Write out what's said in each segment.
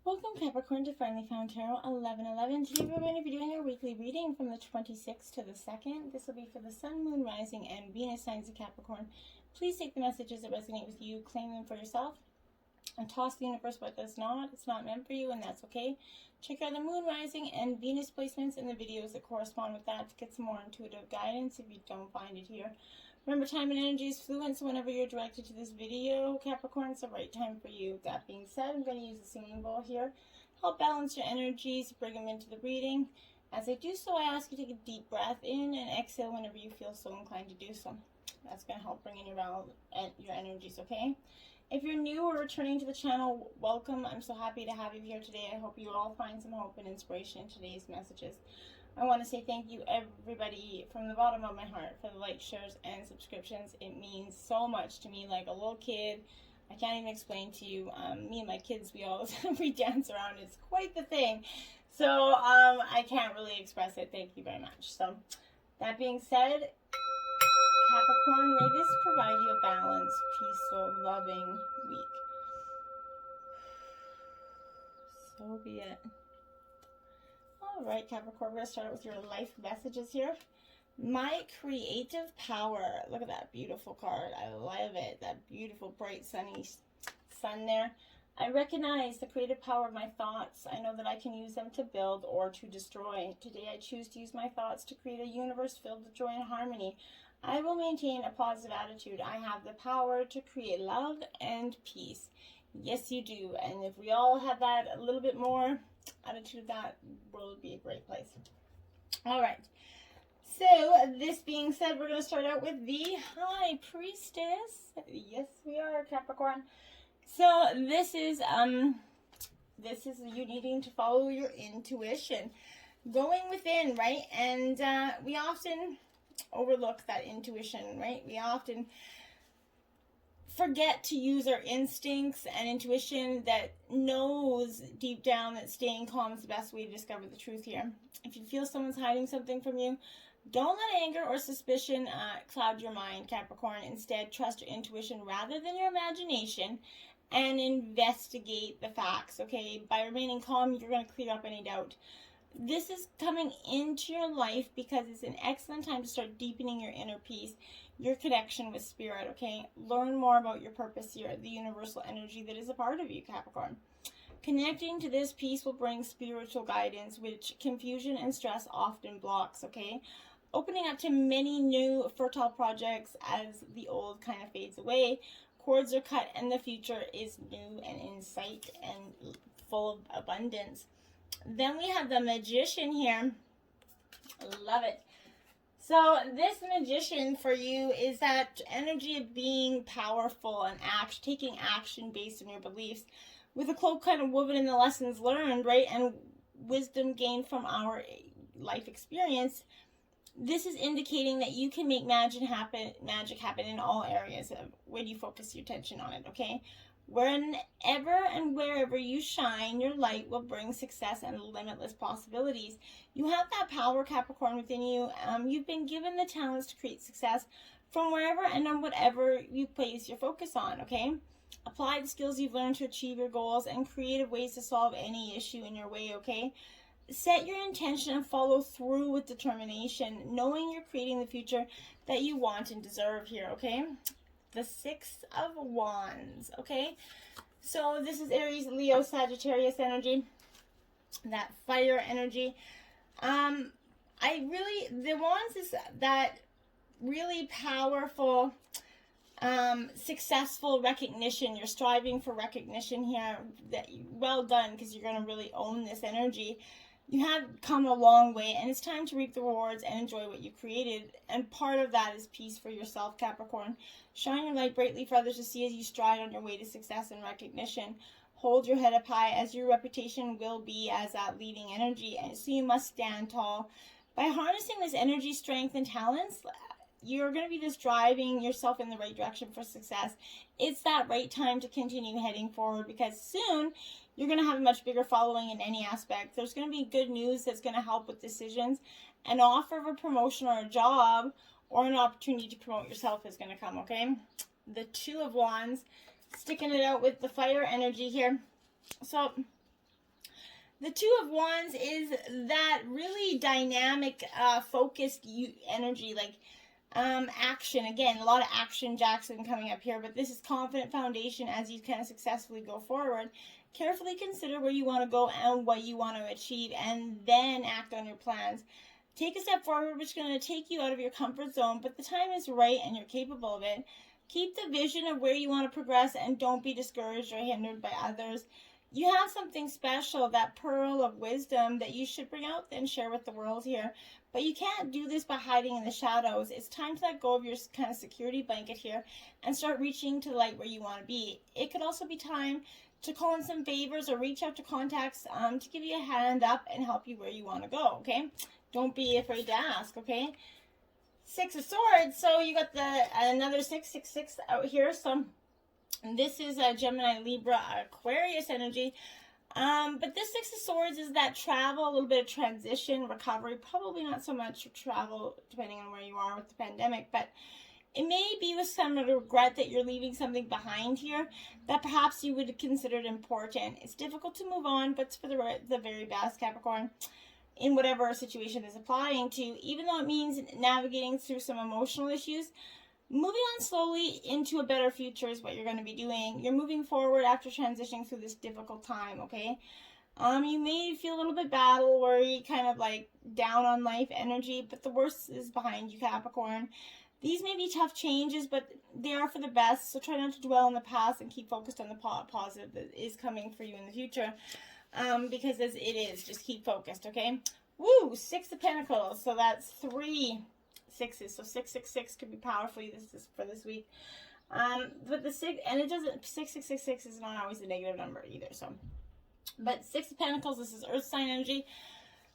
Welcome Capricorn to Finally Found Tarot 1111. Today we're going to be doing our weekly reading from the 26th to the 2nd. This will be for the Sun, Moon, Rising, and Venus signs of Capricorn. Please take the messages that resonate with you, claim them for yourself, and toss the universe what does not. It's not meant for you, and that's okay. Check out the Moon, Rising, and Venus placements in the videos that correspond with that to get some more intuitive guidance if you don't find it here. Remember, time and energy is fluent, so whenever you're directed to this video, Capricorn, it's the right time for you. That being said, I'm going to use the singing bowl here. Help balance your energies, bring them into the reading. As I do so, I ask you to take a deep breath in and exhale whenever you feel so inclined to do so. That's going to help bring in your energies, okay? If you're new or returning to the channel, welcome. I'm so happy to have you here today. I hope you all find some hope and inspiration in today's messages. I want to say thank you, everybody, from the bottom of my heart for the likes, shares, and subscriptions. It means so much to me, like a little kid. I can't even explain to you. Me and my kids, we dance around. It's quite the thing. So I can't really express it. Thank you very much. So that being said, Capricorn, may this provide you a balanced, peaceful, loving week. So be it. Alright, Capricorn, we're going to start with your life messages here. My creative power. Look at that beautiful card. I love it. That beautiful, bright, sunny sun there. I recognize the creative power of my thoughts. I know that I can use them to build or to destroy. Today, I choose to use my thoughts to create a universe filled with joy and harmony. I will maintain a positive attitude. I have the power to create love and peace. Yes, you do. And if we all had that a little bit more attitude, that world would be a great place. All right. So, this being said, we're going to start out with the High Priestess. Yes, we are, Capricorn. So, this is you needing to follow your intuition. Going within, right? And we often overlook that intuition, right? We often forget to use our instincts and intuition that knows deep down that staying calm is the best way to discover the truth here. If you feel someone's hiding something from you, don't let anger or suspicion cloud your mind, Capricorn. Instead, trust your intuition rather than your imagination and investigate the facts, okay? By remaining calm, you're going to clear up any doubt. This is coming into your life because it's an excellent time to start deepening your inner peace, your connection with spirit, okay? Learn more about your purpose here, the universal energy that is a part of you, Capricorn. Connecting to this peace will bring spiritual guidance, which confusion and stress often blocks, okay? Opening up to many new fertile projects as the old kind of fades away. Cords are cut and the future is new and in sight and full of abundance. Then we have the Magician here. Love it. So this Magician for you is that energy of being powerful and taking action based on your beliefs, with a cloak kind of woven in the lessons learned, right, and wisdom gained from our life experience. This is indicating that you can make magic happen in all areas when you focus your attention on it, okay? Whenever and wherever you shine, your light will bring success and limitless possibilities. You have that power, Capricorn, within you. You've been given the talents to create success from wherever and on whatever you place your focus on, okay? Apply the skills you've learned to achieve your goals and creative ways to solve any issue in your way, okay? Set your intention and follow through with determination, knowing you're creating the future that you want and deserve here, okay? The Six of Wands, okay? So this is Aries, Leo, Sagittarius energy, that fire energy. The Wands is that really powerful, successful recognition. You're striving for recognition here. Well done, because you're going to really own this energy. You have come a long way, and it's time to reap the rewards and enjoy what you created. And part of that is peace for yourself, Capricorn. Shine your light brightly for others to see as you stride on your way to success and recognition. Hold your head up high, as your reputation will be as that leading energy, and so you must stand tall. By harnessing this energy, strength, and talents, you're going to be just driving yourself in the right direction for success. It's that right time to continue heading forward, because soon you're going to have a much bigger following in any aspect. There's going to be good news that's going to help with decisions. An offer of a promotion or a job or an opportunity to promote yourself is going to come, okay? The Two of Wands, sticking it out with the fire energy here. So The Two of Wands is that really dynamic, focused energy, like action. Again, a lot of action Jackson coming up here, but this is confident foundation as you kind of successfully go forward. Carefully consider where you want to go and what you want to achieve, and then act on your plans. Take a step forward, which is going to take you out of your comfort zone, but the time is right and you're capable of it. Keep the vision of where you want to progress, and don't be discouraged or hindered by others. You have something special, that pearl of wisdom that you should bring out and share with the world here. But you can't do this by hiding in the shadows. It's time to let go of your kind of security blanket here and start reaching to the light where you want to be. It could also be time to call in some favors or reach out to contacts to give you a hand up and help you where you want to go, okay? Don't be afraid to ask, okay? Six of Swords. So you got another 666 out here. So this is a Gemini, Libra, Aquarius energy. But this Six of Swords is that travel, a little bit of transition, recovery. Probably not so much travel, depending on where you are with the pandemic, but it may be with some regret that you're leaving something behind here that perhaps you would have considered important. It's difficult to move on, but it's for the very best, Capricorn, in whatever situation is applying to. Even though it means navigating through some emotional issues, moving on slowly into a better future is what you're going to be doing. You're moving forward after transitioning through this difficult time, okay? You may feel a little bit battle worry, kind of like down on life energy, but the worst is behind you, Capricorn. These may be tough changes, but they are for the best, so try not to dwell on the past and keep focused on the positive that is coming for you in the future, because as it is, just keep focused, okay? Woo! Six of Pentacles, so that's 3 6s, so 666 could be powerful for this week. But the 6, and it doesn't, 6666 is not always a negative number either, so. But 6 of Pentacles, this is Earth sign energy,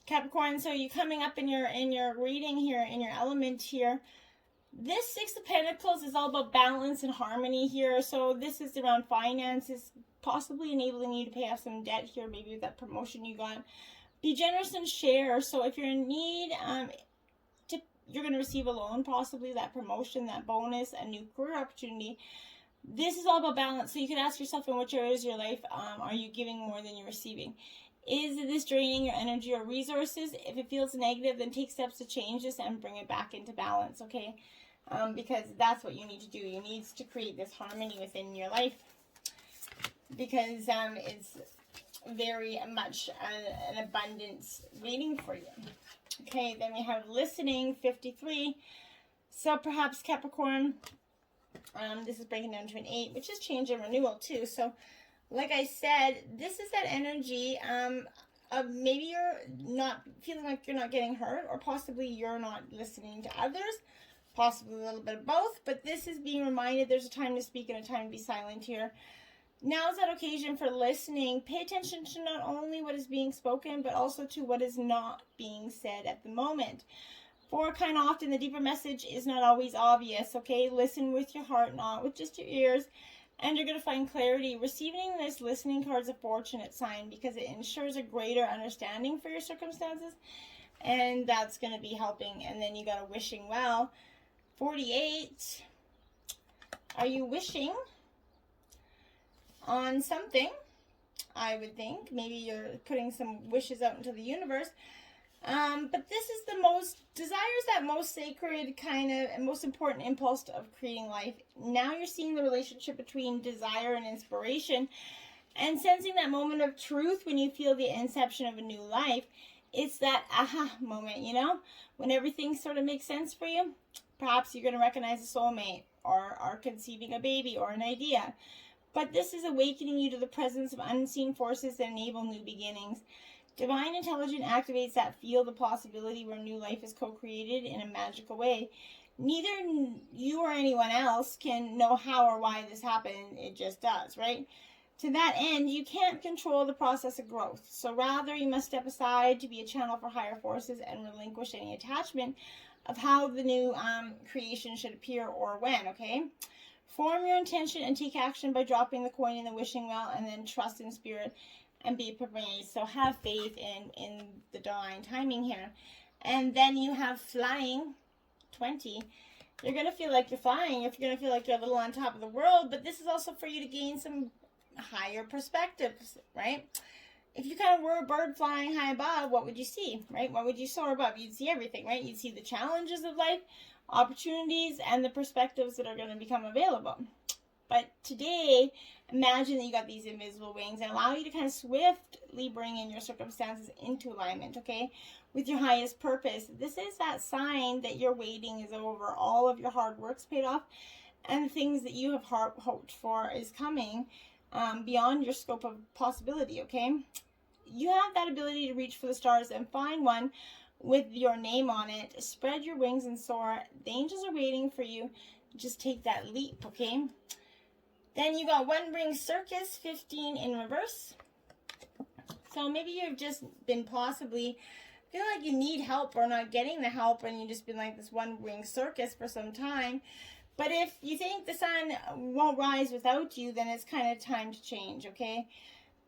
Capricorn, so you coming up in your reading here, in your element here. This 6 of Pentacles is all about balance and harmony here. So this is around finances, possibly enabling you to pay off some debt here, maybe with that promotion you got. Be generous and share. So if you're in need, you're going to receive a loan, possibly that promotion, that bonus, a new career opportunity. This is all about balance. So you can ask yourself, in which areas of your life are you giving more than you're receiving? Is this draining your energy or resources? If it feels negative, then take steps to change this and bring it back into balance, okay? Because that's what you need to do. You need to create this harmony within your life, because it's very much an abundance waiting for you. Okay, then we have listening, 53. So perhaps Capricorn, this is breaking down to an 8, which is change and renewal too. So like I said, this is that energy of maybe you're not feeling like you're not getting heard, or possibly you're not listening to others. Possibly a little bit of both, but this is being reminded there's a time to speak and a time to be silent here. Now is that occasion for listening. Pay attention to not only what is being spoken, but also to what is not being said at the moment. For kind of often, the deeper message is not always obvious, okay? Listen with your heart, not with just your ears, and you're going to find clarity. Receiving this listening card is a fortunate sign because it ensures a greater understanding for your circumstances, and that's going to be helping. And then you got a wishing well. 48. Are you wishing on something? I would think. Maybe you're putting some wishes out into the universe. But this is the most, desire is that most sacred kind of and most important impulse of creating life. Now you're seeing the relationship between desire and inspiration and sensing that moment of truth when you feel the inception of a new life. It's that aha moment, you know, when everything sort of makes sense for you. Perhaps you're going to recognize a soulmate, or are conceiving a baby or an idea. But this is awakening you to the presence of unseen forces that enable new beginnings. Divine intelligence activates that field of possibility where new life is co-created in a magical way. Neither you or anyone else can know how or why this happened. It just does, right? To that end, you can't control the process of growth. So rather, you must step aside to be a channel for higher forces and relinquish any attachment of how the new creation should appear or when, okay? Form your intention and take action by dropping the coin in the wishing well, and then trust in spirit and be prepared. So have faith in the divine timing here. And then you have flying, 20. You're going to feel like you're flying. You're going to feel like you're a little on top of the world, but this is also for you to gain some higher perspectives, right? if you kind of were a bird flying high above, what would you see, right? What would you soar above? You'd see everything, right? You'd see the challenges of life, opportunities, and the perspectives that are going to become available. But today, imagine that you got these invisible wings and allow you to kind of swiftly bring in your circumstances into alignment, okay, with your highest purpose. This is that sign that your waiting is over. All of your hard work's paid off, and the things that you have hoped for is coming beyond your scope of possibility, okay? You have that ability to reach for the stars and find one with your name on it. Spread your wings and soar. The angels are waiting for you. Just take that leap, okay? Then you got One Ring Circus, 15 in reverse. So maybe you've just been possibly feel like you need help or not getting the help, and you've just been like this one ring circus for some time. But if you think the sun won't rise without you, then it's kind of time to change, okay?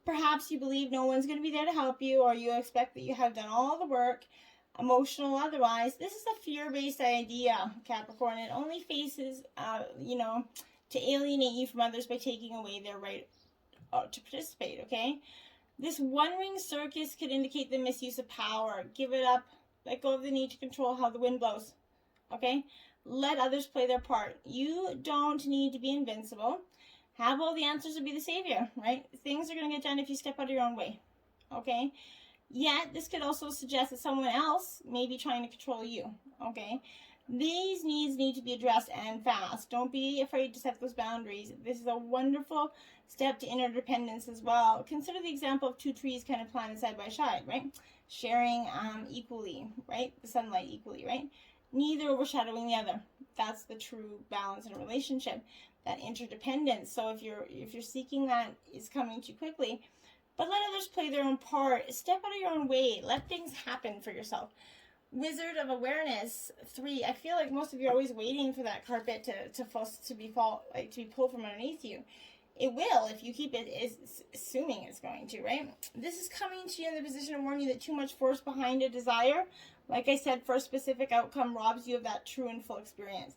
Perhaps you believe no one's going to be there to help you, or you expect that you have done all the work, emotional otherwise. This is a fear-based idea, Capricorn. It only faces, to alienate you from others by taking away their right to participate, okay? This one-ring circus could indicate the misuse of power. Give it up. Let go of the need to control how the wind blows, okay? Let others play their part. You don't need to be invincible. Have all the answers to be the savior, right? Things are going to get done if you step out of your own way, okay? Yet, this could also suggest that someone else may be trying to control you, okay? These needs need to be addressed and fast. Don't be afraid to set those boundaries. This is a wonderful step to interdependence as well. Consider the example of two trees kind of planted side by side, right? Sharing equally, right? The sunlight equally, right? Neither overshadowing the other. That's the true balance in a relationship, that interdependence. So if you're seeking that, is coming too quickly. But let others play their own part. Step out of your own way. Let things happen for yourself. Wizard of Awareness, 3. I feel like most of you are always waiting for that carpet to be pulled from underneath you. It will if you keep it assuming it's going to, right? This is coming to you in the position to warn you that too much force behind a desire, like I said, for a specific outcome, robs you of that true and full experience.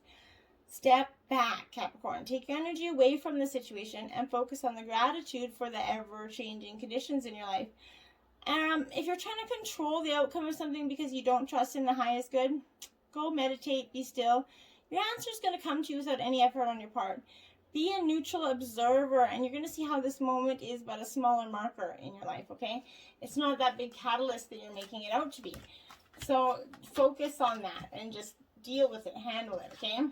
Step back, Capricorn. Take your energy away from the situation and focus on the gratitude for the ever-changing conditions in your life. If you're trying to control the outcome of something because you don't trust in the highest good, go meditate, be still. Your answer is going to come to you without any effort on your part. Be a neutral observer, and you're going to see how this moment is but a smaller marker in your life, okay? It's not that big catalyst that you're making it out to be. So focus on that and just deal with it, handle it, okay?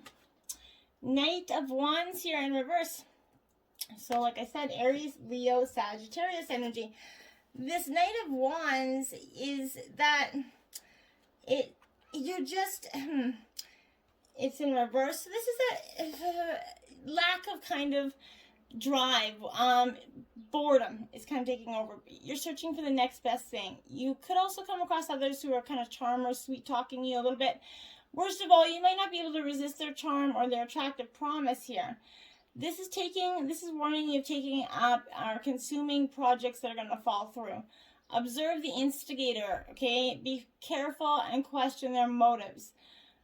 Knight of Wands here in reverse. So like I said, Aries, Leo, Sagittarius energy. This Knight of Wands is that it's in reverse. So this is a lack of kind of drive. Boredom is kind of taking over. You're searching for the next best thing. You could also come across others who are kind of charm or sweet talking you a little bit. Worst of all, you might not be able to resist their charm or their attractive promise here. This is warning you of taking up or consuming projects that are going to fall through. Observe the instigator, okay? Be careful and question their motives.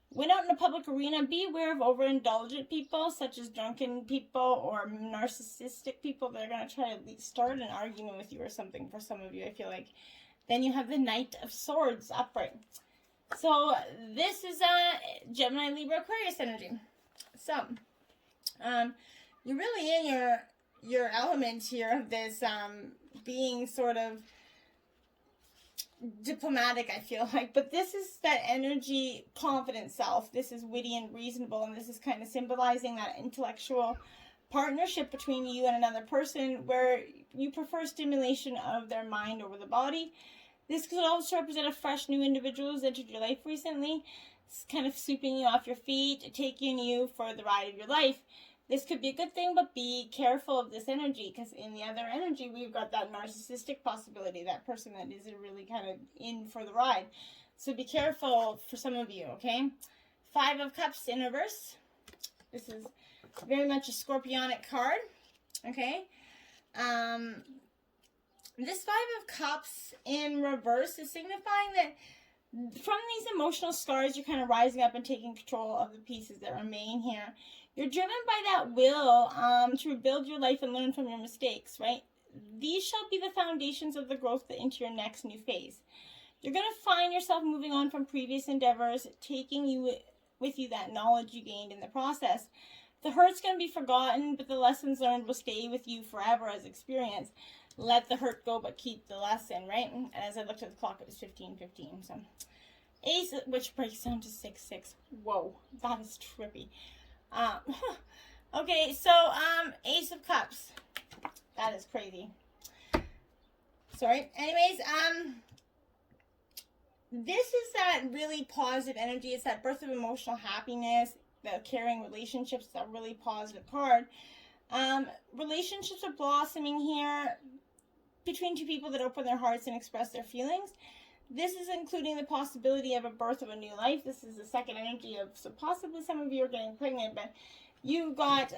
When out in the public arena, be aware of overindulgent people, such as drunken people or narcissistic people that are going to try to start an argument with you or something for some of you, I feel like. Then you have the Knight of Swords upright. So this is Gemini, Libra, Aquarius energy. So, you're really in your element here of this being sort of diplomatic, I feel like. But this is that energy, confident self. This is witty and reasonable, and this is kind of symbolizing that intellectual partnership between you and another person where you prefer stimulation of their mind over the body. This could also represent a fresh new individual who's entered your life recently. It's kind of sweeping you off your feet, taking you for the ride of your life. This could be a good thing, but be careful of this energy, because in the other energy, we've got that narcissistic possibility, that person that isn't really kind of in for the ride. So be careful for some of you, okay? 5 of Cups in reverse. This is very much a scorpionic card, okay? This 5 of Cups in reverse is signifying that from these emotional scars, you're kind of rising up and taking control of the pieces that remain here. You're driven by that will to rebuild your life and learn from your mistakes, right? these shall be the foundations of the growth into your next new phase. You're going to find yourself moving on from previous endeavors, taking you with you that knowledge you gained in the process. The hurt's going to be forgotten, but the lessons learned will stay with you forever as experience. Let the hurt go, but keep the lesson, right? And as I looked at the clock, it was 15:15. So, Ace, which breaks down to 6-6. Whoa, that is trippy. Okay, so Ace of Cups. That is crazy. Sorry. Anyways, this is that really positive energy. It's that birth of emotional happiness. The caring relationships is a really positive card. Relationships are blossoming here between two people that open their hearts and express their feelings. This is including the possibility of a birth of a new life. This is the second energy of, so possibly some of you are getting pregnant, but you got,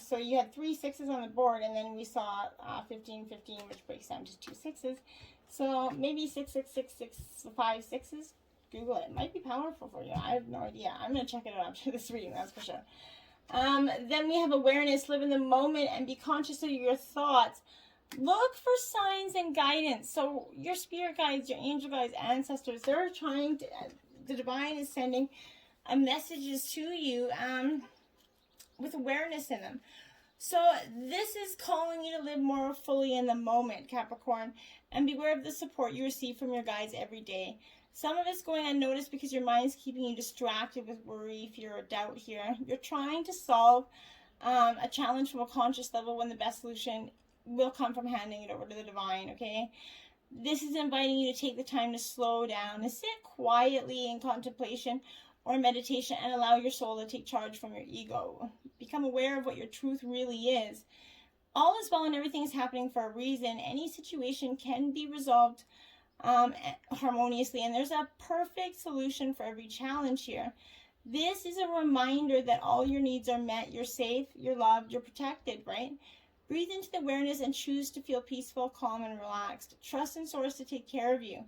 so you had 3 6s on the board, and then we saw 15:15, which breaks down to 2 6s. So maybe 6 6 6 6 5 6s. Google it. It might be powerful for you. I have no idea. I'm going to check it out after this reading, that's for sure. Then we have awareness. Live in the moment and be conscious of your thoughts. Look for signs and guidance. So your spirit guides, your angel guides, ancestors, they're trying to, the divine is sending messages to you with awareness in them. So this is calling you to live more fully in the moment, Capricorn, and beware of the support you receive from your guides every day. Some of it's going unnoticed because your mind's keeping you distracted with worry, fear, or doubt here. You're trying to solve a challenge from a conscious level when the best solution will come from handing it over to the divine, okay? This is inviting you to take the time to slow down, to sit quietly in contemplation or meditation and allow your soul to take charge from your ego. Become aware of what your truth really is. All is well and everything is happening for a reason. Any situation can be resolved harmoniously, and there's a perfect solution for every challenge here. This is a reminder that all your needs are met. You're safe, you're loved, you're protected, right? Breathe into the awareness and choose to feel peaceful, calm, and relaxed. Trust in Source to take care of you.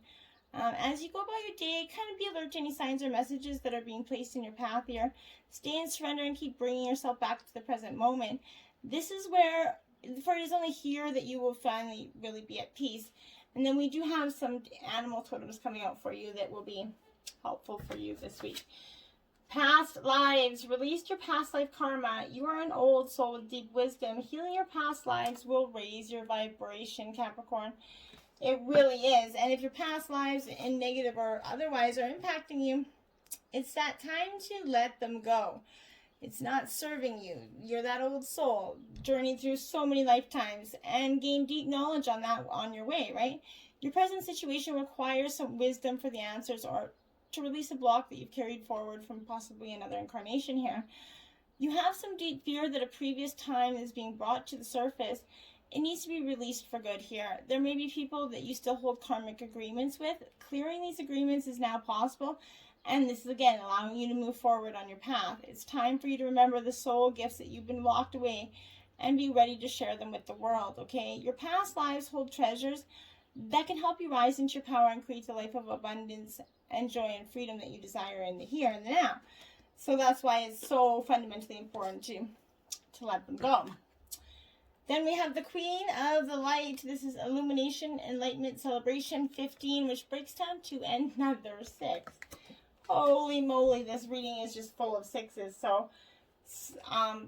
As you go about your day, kind of be alert to any signs or messages that are being placed in your path here. Stay in surrender and keep bringing yourself back to the present moment. This is where, for it is only here that you will finally really be at peace. And then we do have some animal totems coming out for you that will be helpful for you this week. Past lives. Release your past life karma. You are an old soul with deep wisdom. Healing your past lives will raise your vibration, Capricorn. It really is. And if your past lives in negative or otherwise are impacting you, it's that time to let them go. It's not serving you. You're that old soul, journeyed through so many lifetimes and gained deep knowledge on that on your way, right? Your present situation requires some wisdom for the answers or to release a block that you've carried forward from possibly another incarnation here. You have some deep fear that a previous time is being brought to the surface. It needs to be released for good here. There may be people that you still hold karmic agreements with. Clearing these agreements is now possible. And this is, again, allowing you to move forward on your path. It's time for you to remember the soul gifts that you've been locked away and be ready to share them with the world, okay? Your past lives hold treasures that can help you rise into your power and create the life of abundance and joy and freedom that you desire in the here and the now. So that's why it's so fundamentally important to let them go. Then we have the Queen of the Light. This is Illumination, Enlightenment, Celebration 15, which breaks down to another 6. Holy moly, this reading is just full of 6s. So,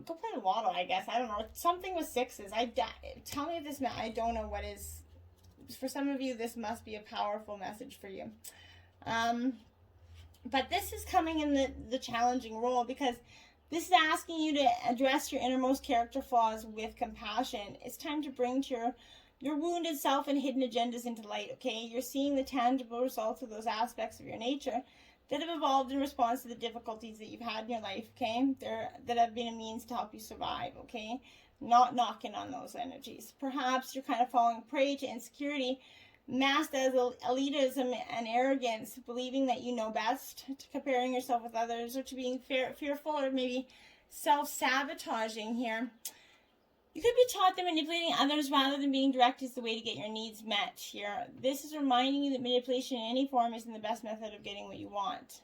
go play the lotto, I guess. I don't know. Something with 6s. Tell me if this, I don't know what is. For some of you, this must be a powerful message for you. But this is coming in the challenging role because this is asking you to address your innermost character flaws with compassion. It's time to bring to your wounded self and hidden agendas into light, okay? You're seeing the tangible results of those aspects of your nature that have evolved in response to the difficulties that you've had in your life, okay? That have been a means to help you survive, okay? Not knocking on those energies. Perhaps you're kind of falling prey to insecurity, masked as elitism and arrogance, believing that you know best, to comparing yourself with others, or to being fearful or maybe self-sabotaging here. You could be taught that manipulating others rather than being direct is the way to get your needs met here. This is reminding you that manipulation in any form isn't the best method of getting what you want.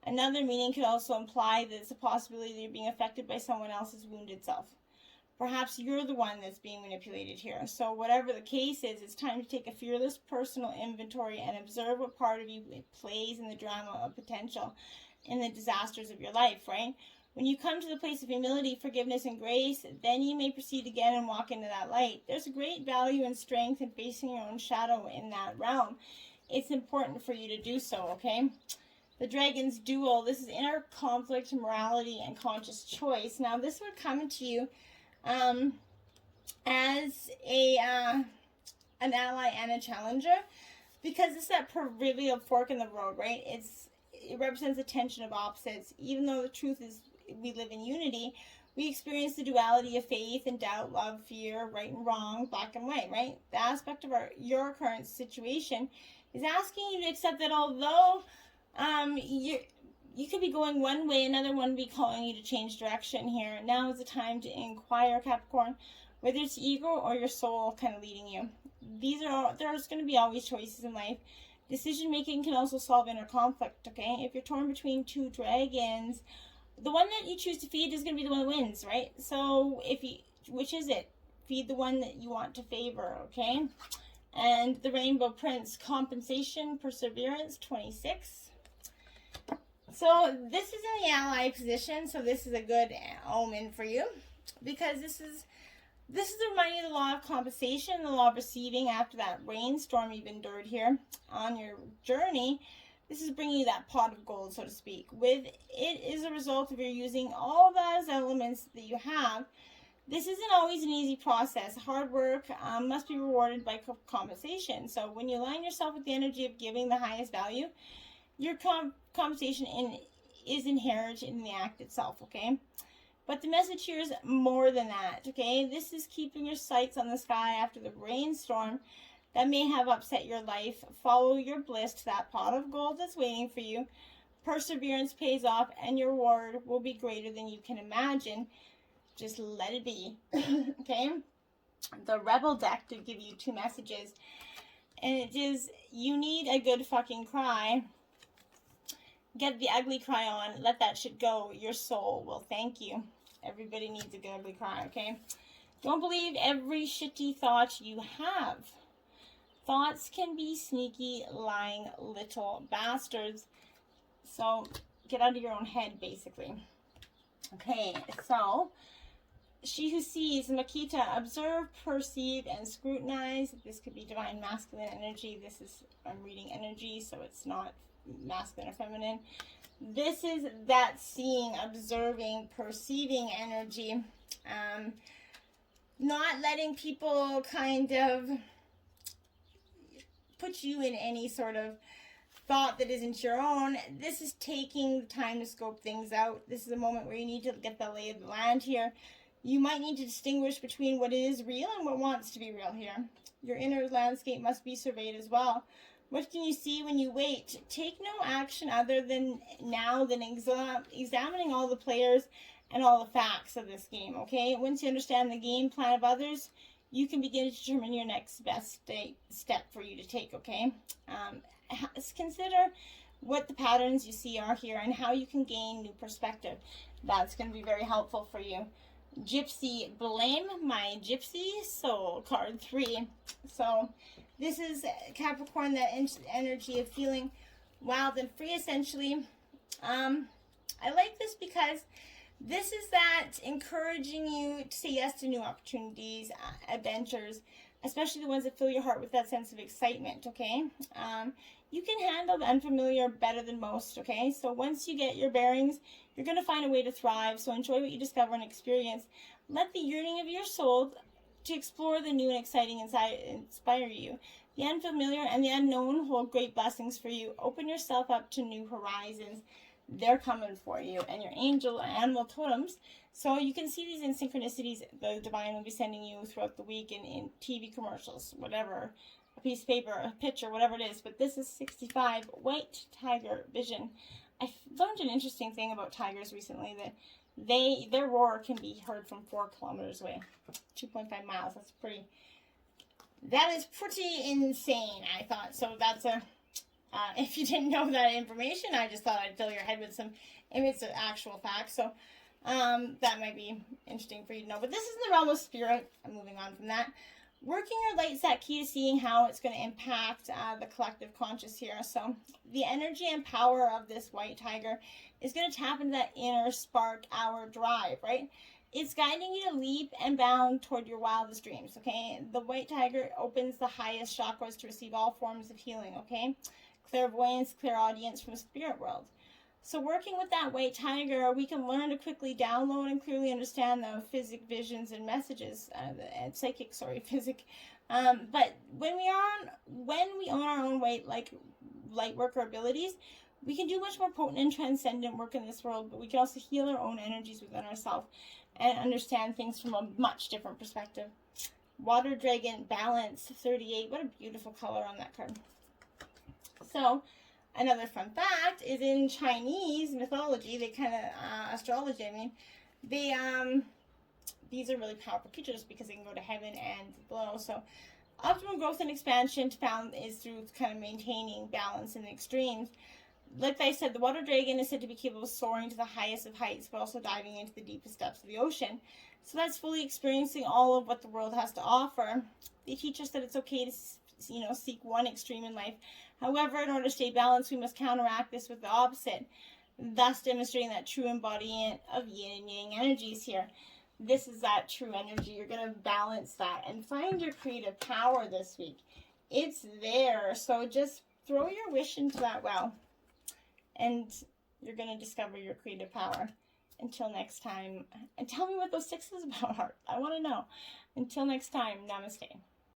Another meaning could also imply that it's a possibility that you're being affected by someone else's wounded self. Perhaps you're the one that's being manipulated here. So whatever the case is, it's time to take a fearless personal inventory and observe what part of you plays in the drama of potential in the disasters of your life, right? When you come to the place of humility, forgiveness, and grace, then you may proceed again and walk into that light. There's a great value and strength in facing your own shadow in that realm. It's important for you to do so, okay? The Dragon's Duel, this is inner conflict, morality, and conscious choice. Now, this would come to you as an ally and a challenger, because it's that proverbial fork in the road, right? It represents a tension of opposites. Even though the truth is we live in unity, we experience the duality of faith and doubt, love, fear, right and wrong, black and white, right? The aspect of your current situation is asking you to accept that although you could be going one way, another one be calling you to change direction here. Now is the time to inquire, Capricorn, whether it's ego or your soul kind of leading you. There's going to be always choices in life. Decision making can also solve inner conflict, okay? If you're torn between two dragons, the one that you choose to feed is going to be the one that wins, right? So which is it? Feed the one that you want to favor, okay? And the Rainbow Prince, compensation, perseverance, 26. So this is in the ally position, so this is a good omen for you, because this is reminding you of the law of compensation, the law of receiving after that rainstorm you've endured here on your journey. This is bringing you that pot of gold, so to speak. With it is a result of your using all those elements that you have. This isn't always an easy process. Hard work must be rewarded by compensation. So when you align yourself with the energy of giving the highest value, your compensation is inherent in the act itself, okay? But the message here is more than that, okay? This is keeping your sights on the sky after the rainstorm that may have upset your life. Follow your bliss to that pot of gold that's waiting for you. Perseverance pays off, and your reward will be greater than you can imagine. Just let it be, okay? The Rebel deck to give you two messages, and it is, you need a good fucking cry. Get the ugly cry on. Let that shit go. Your soul will thank you. Everybody needs a good ugly cry, okay? Don't believe every shitty thought you have. Thoughts can be sneaky, lying little bastards. So get out of your own head, basically. Okay, so she who sees, Makita, observe, perceive, and scrutinize. This could be divine masculine energy. This is, I'm reading energy, so it's not masculine or feminine. This is that seeing, observing, perceiving energy. Not letting people kind of put you in any sort of thought that isn't your own. This is taking the time to scope things out. This is a moment where you need to get the lay of the land here. You might need to distinguish between what is real and what wants to be real here. Your inner landscape must be surveyed as well. What can you see when you wait? Take no action other than examining all the players and all the facts of this game, okay? Once you understand the game plan of others, you can begin to determine your next best step for you to take, okay? Consider what the patterns you see are here and how you can gain new perspective. That's going to be very helpful for you. Gypsy, blame my gypsy soul, card 3. So this is Capricorn, that energy of feeling wild and free, essentially. I like this because this is that encouraging you to say yes to new opportunities, adventures, especially the ones that fill your heart with that sense of excitement, okay? You can handle the unfamiliar better than most, okay? So once you get your bearings, you're going to find a way to thrive. So enjoy what you discover and experience. Let the yearning of your soul to explore the new and exciting inside inspire you. The unfamiliar and the unknown hold great blessings for you. Open yourself up to new horizons. They're coming for you. And your angel animal totems. So you can see these in synchronicities the divine will be sending you throughout the week in TV commercials, whatever. A piece of paper, a picture, whatever it is. But this is 65, white tiger vision. I learned an interesting thing about tigers recently, that their roar can be heard from 4 kilometers away, 2.5 miles. That is pretty insane, I thought. So that's if you didn't know that information, I just thought I'd fill your head with some, if it's an actual fact. So That might be interesting for you to know. But this is in the realm of spirit. I'm moving on from that. Working your light set key is seeing how it's going to impact the collective conscious here. So the energy and power of this white tiger is going to tap into that inner spark, our drive, right? It's guiding you to leap and bound toward your wildest dreams, okay? The white tiger opens the highest chakras to receive all forms of healing, okay? Clairvoyance, clairaudience from the spirit world. So working with that white tiger, we can learn to quickly download and clearly understand the physic visions and messages, physic. But when we own our own light worker abilities, we can do much more potent and transcendent work in this world, but we can also heal our own energies within ourselves and understand things from a much different perspective. Water Dragon, Balance, 38. What a beautiful color on that card. So, another fun fact is in Chinese mythology, they kind of, astrology, I mean, they, these are really powerful creatures because they can go to heaven and below. So, optimal growth and expansion found is through kind of maintaining balance in the extremes. Like I said, the water dragon is said to be capable of soaring to the highest of heights, but also diving into the deepest depths of the ocean. So that's fully experiencing all of what the world has to offer. They teach us that it's okay to, seek one extreme in life. However, in order to stay balanced, we must counteract this with the opposite, thus demonstrating that true embodiment of yin and yang energies here. This is that true energy. You're going to balance that and find your creative power this week. It's there. So just throw your wish into that well, and you're going to discover your creative power. Until next time, and tell me what those 6s about are. I want to know. Until next time, namaste.